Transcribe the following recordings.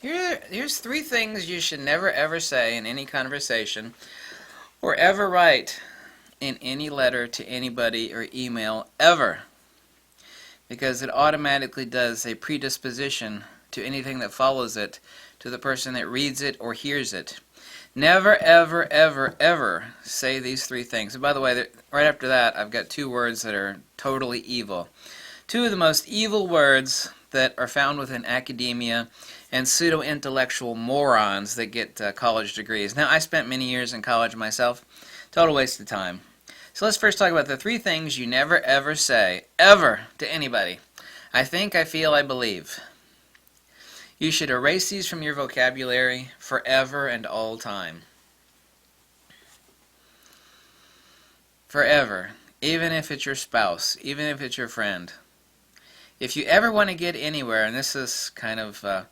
Here's three things you should never ever say in any conversation or ever write in any letter to anybody or email ever, because it automatically does a predisposition to anything that follows it to the person that reads it or hears it. Never, ever, ever, ever say these three things. And by the way, right after that, I've got two words that are totally evil. Two of the most evil words that are found within academia and pseudo-intellectual morons that get college degrees. Now, I spent many years in college myself. Total waste of time. So let's first talk about the three things you never ever say, ever, to anybody. I think, I feel, I believe. You should erase these from your vocabulary forever and all time. Forever. Even if it's your spouse, even if it's your friend. If you ever want to get anywhere, and this is kind of a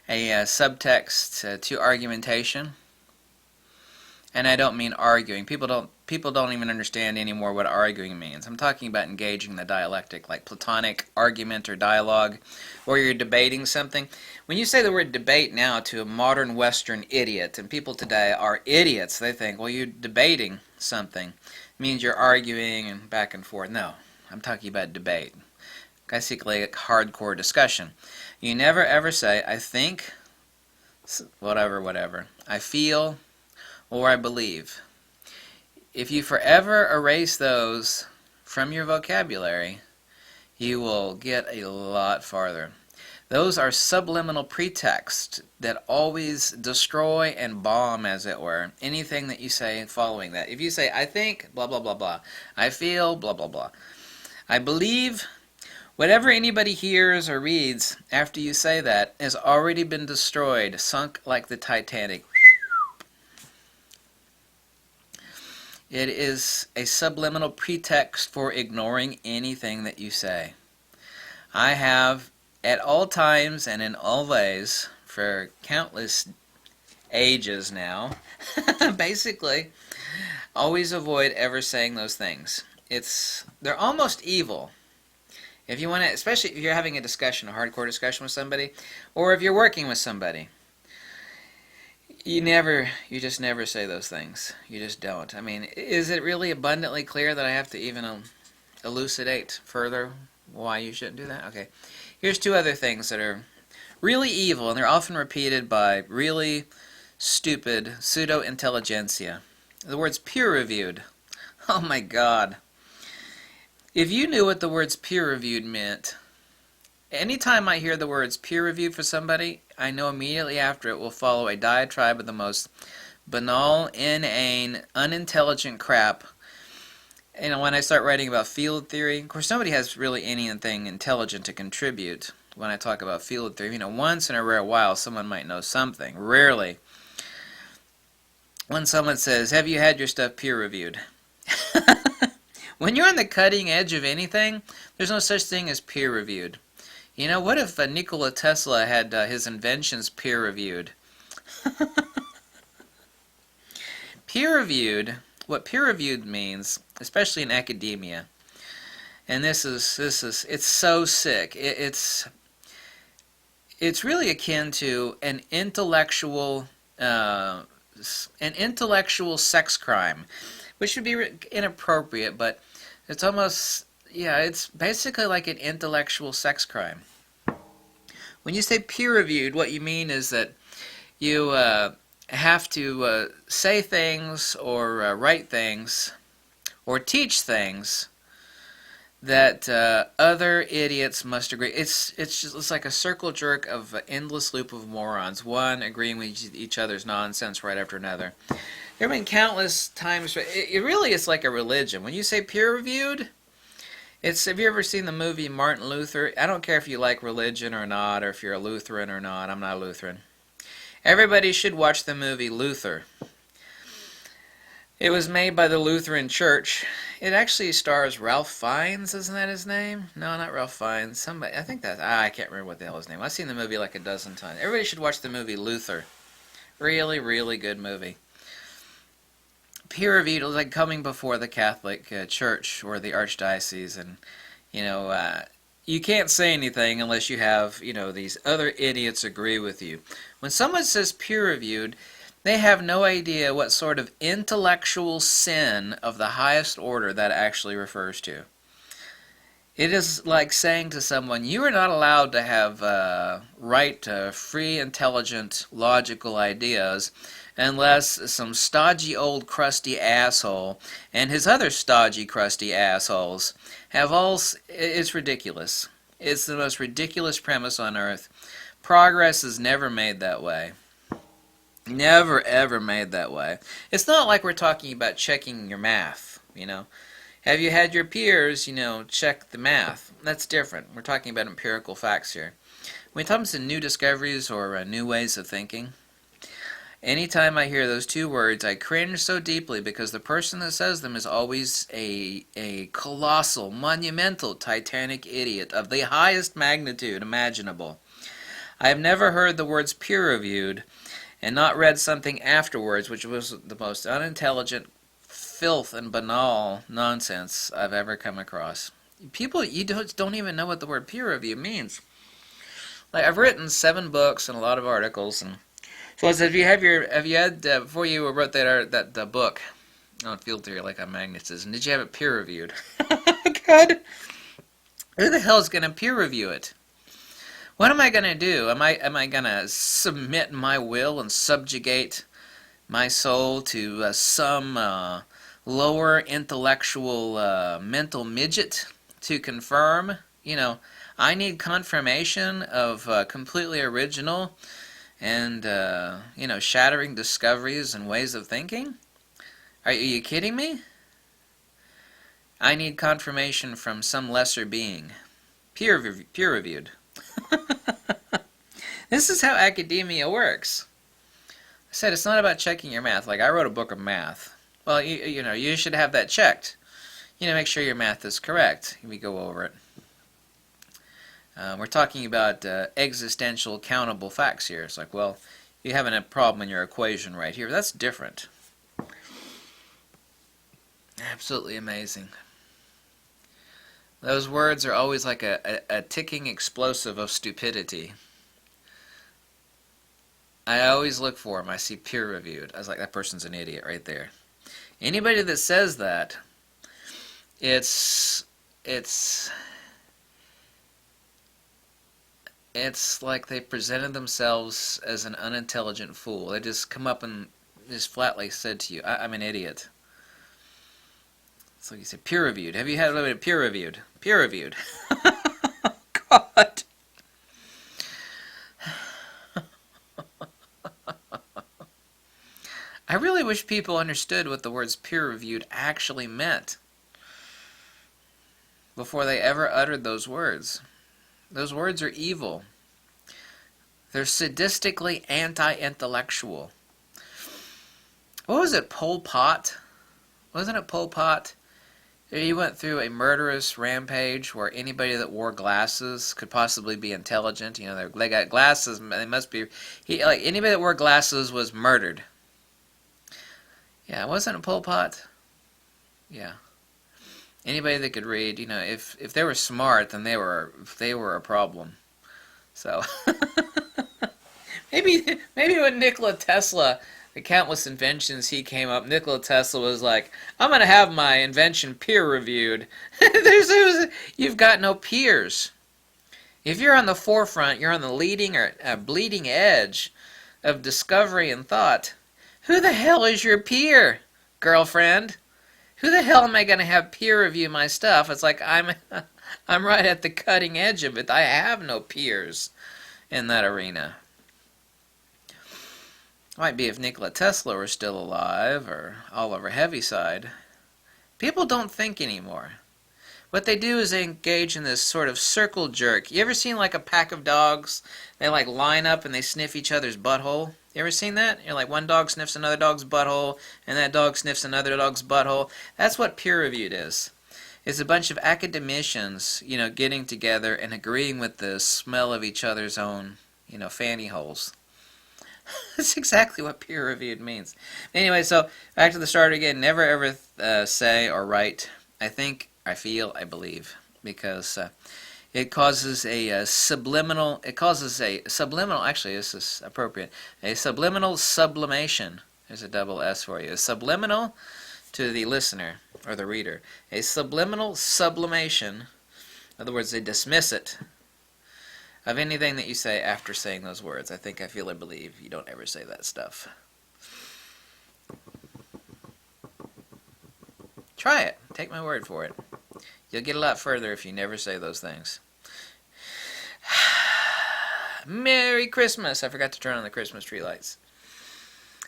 subtext to argumentation, and I don't mean arguing. People don't even understand anymore what arguing means. I'm talking about engaging the dialectic, like Platonic argument or dialogue, or you're debating something. When you say the word debate now to a modern Western idiot, and people today are idiots, they think, well, you're debating something. It means you're arguing and back and forth. No, I'm talking about debate. Basically a hardcore discussion. You never ever say, I think, whatever, I feel, or I believe. If you forever erase those from your vocabulary, you will get a lot farther. Those are subliminal pretexts that always destroy and bomb, as it were, anything that you say following that. If you say, I think, blah, blah, blah, blah. I feel, blah, blah, blah. I believe, whatever anybody hears or reads after you say that has already been destroyed, sunk like the Titanic. It is a subliminal pretext for ignoring anything that you say. I have, at all times and in all ways, for countless ages now, basically, always avoid ever saying those things. They're almost evil. If you want to, especially if you're having a discussion, a hardcore discussion with somebody, or if you're working with somebody, you just never say those things. You just don't. I mean, is it really abundantly clear that I have to even elucidate further why you shouldn't do that? Okay. Here's two other things that are really evil, and they're often repeated by really stupid pseudo-intelligentsia. The word's peer-reviewed. Oh my God. If you knew what the words peer-reviewed meant, anytime I hear the words peer-reviewed for somebody, I know immediately after it will follow a diatribe of the most banal, inane, unintelligent crap. You know, when I start writing about field theory, of course nobody has really anything intelligent to contribute when I talk about field theory. You know, once in a rare while someone might know something. Rarely. When someone says, have you had your stuff peer-reviewed? When you're on the cutting edge of anything, there's no such thing as peer-reviewed. You know, what if Nikola Tesla had his inventions peer-reviewed? Peer-reviewed, what peer-reviewed means, especially in academia, and it's so sick. It's really akin to an intellectual sex crime, which would be inappropriate, but it's almost, yeah, it's basically like an intellectual sex crime. When you say peer-reviewed, what you mean is that you have to say things or write things or teach things that other idiots must agree. It's like a circle jerk of an endless loop of morons, one agreeing with each other's nonsense right after another. There have been countless times. It really is like a religion. When you say peer-reviewed, have you ever seen the movie Martin Luther? I don't care if you like religion or not, or if you're a Lutheran or not. I'm not a Lutheran. Everybody should watch the movie Luther. It was made by the Lutheran Church. It actually stars Ralph Fiennes, isn't that his name? No, not Ralph Fiennes. Somebody, I think that's, I can't remember what the hell his name was. I've seen the movie like a dozen times. Everybody should watch the movie Luther. Really, really good movie. Peer-reviewed, coming before the Catholic Church or the Archdiocese, and you can't say anything unless you have, these other idiots agree with you. When someone says peer-reviewed, they have no idea what sort of intellectual sin of the highest order that actually refers to. It is like saying to someone, you are not allowed to have right to free, intelligent, logical ideas unless some stodgy old crusty asshole and his other stodgy crusty assholes have all... It's ridiculous. It's the most ridiculous premise on earth. Progress is never made that way. Never ever made that way. It's not like we're talking about checking your math. Have you had your peers, check the math? That's different. We're talking about empirical facts here. When it comes to new discoveries or new ways of thinking, anytime I hear those two words, I cringe so deeply because the person that says them is always a colossal, monumental, titanic idiot of the highest magnitude imaginable. I have never heard the words peer-reviewed and not read something afterwards which was the most unintelligent filth and banal nonsense I've ever come across. People, you don't even know what the word peer review means. Like, I've written 7 books and a lot of articles, and so I said, have you had before you wrote that book on field theory like on magnetism? Did you have it peer reviewed? God, who the hell is going to peer review it? What am I going to do? Am I going to submit my will and subjugate my soul to some lower intellectual mental midget to confirm? I need confirmation of completely original and shattering discoveries and ways of thinking. Are you kidding me? I need confirmation from some lesser being, peer reviewed. This is how academia works. I said it's not about checking your math. Like, I wrote a book of math. Well, you should have that checked. Make sure your math is correct. We go over it. We're talking about existential countable facts here. It's like, well, you have a problem in your equation right here. That's different. Absolutely amazing. Those words are always like a ticking explosive of stupidity. I always look for them. I see peer-reviewed. I was like, that person's an idiot right there. Anybody that says that, it's like they presented themselves as an unintelligent fool. They just come up and just flatly said to you, I'm an idiot. So you say peer-reviewed. Have you had a peer-reviewed? Peer-reviewed. God. I really wish people understood what the words peer-reviewed actually meant before they ever uttered those words. Those words are evil. They're sadistically anti-intellectual. What was it, Pol Pot? Wasn't it Pol Pot? He went through a murderous rampage where anybody that wore glasses could possibly be intelligent. They got glasses. They must be. Anybody that wore glasses was murdered. Yeah, wasn't it Pol Pot? Yeah. Anybody that could read, if they were smart, then they were a problem. So maybe when Nikola Tesla, the countless inventions he came up, Nikola Tesla was like, I'm going to have my invention peer-reviewed. You've got no peers. If you're on the forefront, you're on the leading or bleeding edge of discovery and thought. Who the hell is your peer, girlfriend? Who the hell am I going to have peer review my stuff? It's like I'm right at the cutting edge of it. I have no peers in that arena. Might be if Nikola Tesla were still alive or Oliver Heaviside. People don't think anymore. What they do is they engage in this sort of circle jerk. You ever seen like a pack of dogs? They like line up and they sniff each other's butthole. You ever seen that? You're like one dog sniffs another dog's butthole and that dog sniffs another dog's butthole. That's what peer-reviewed is. It's a bunch of academicians, getting together and agreeing with the smell of each other's own, fanny holes. That's exactly what peer-reviewed means. Anyway, so back to the start again. Never ever say or write, I think, I feel, I believe. Because It causes a subliminal. It causes a subliminal. Actually, this is appropriate. A subliminal sublimation. There's a double S for you. A subliminal to the listener or the reader. A subliminal sublimation. In other words, they dismiss it of anything that you say after saying those words. I think, I feel, I believe you don't ever say that stuff. Try it. Take my word for it. You'll get a lot further if you never say those things. Merry Christmas! I forgot to turn on the Christmas tree lights.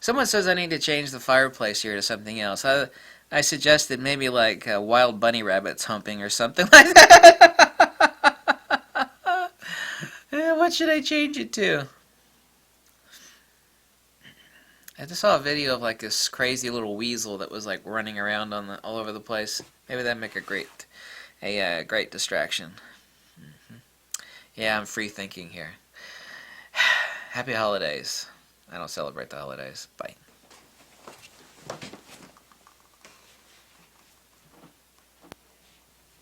Someone says I need to change the fireplace here to something else. I suggested maybe like wild bunny rabbits humping or something like that. What should I change it to? I just saw a video of like this crazy little weasel that was like running around on all over the place. Maybe that'd make a great distraction. Yeah, I'm free thinking here. Happy holidays. I don't celebrate the holidays. Bye.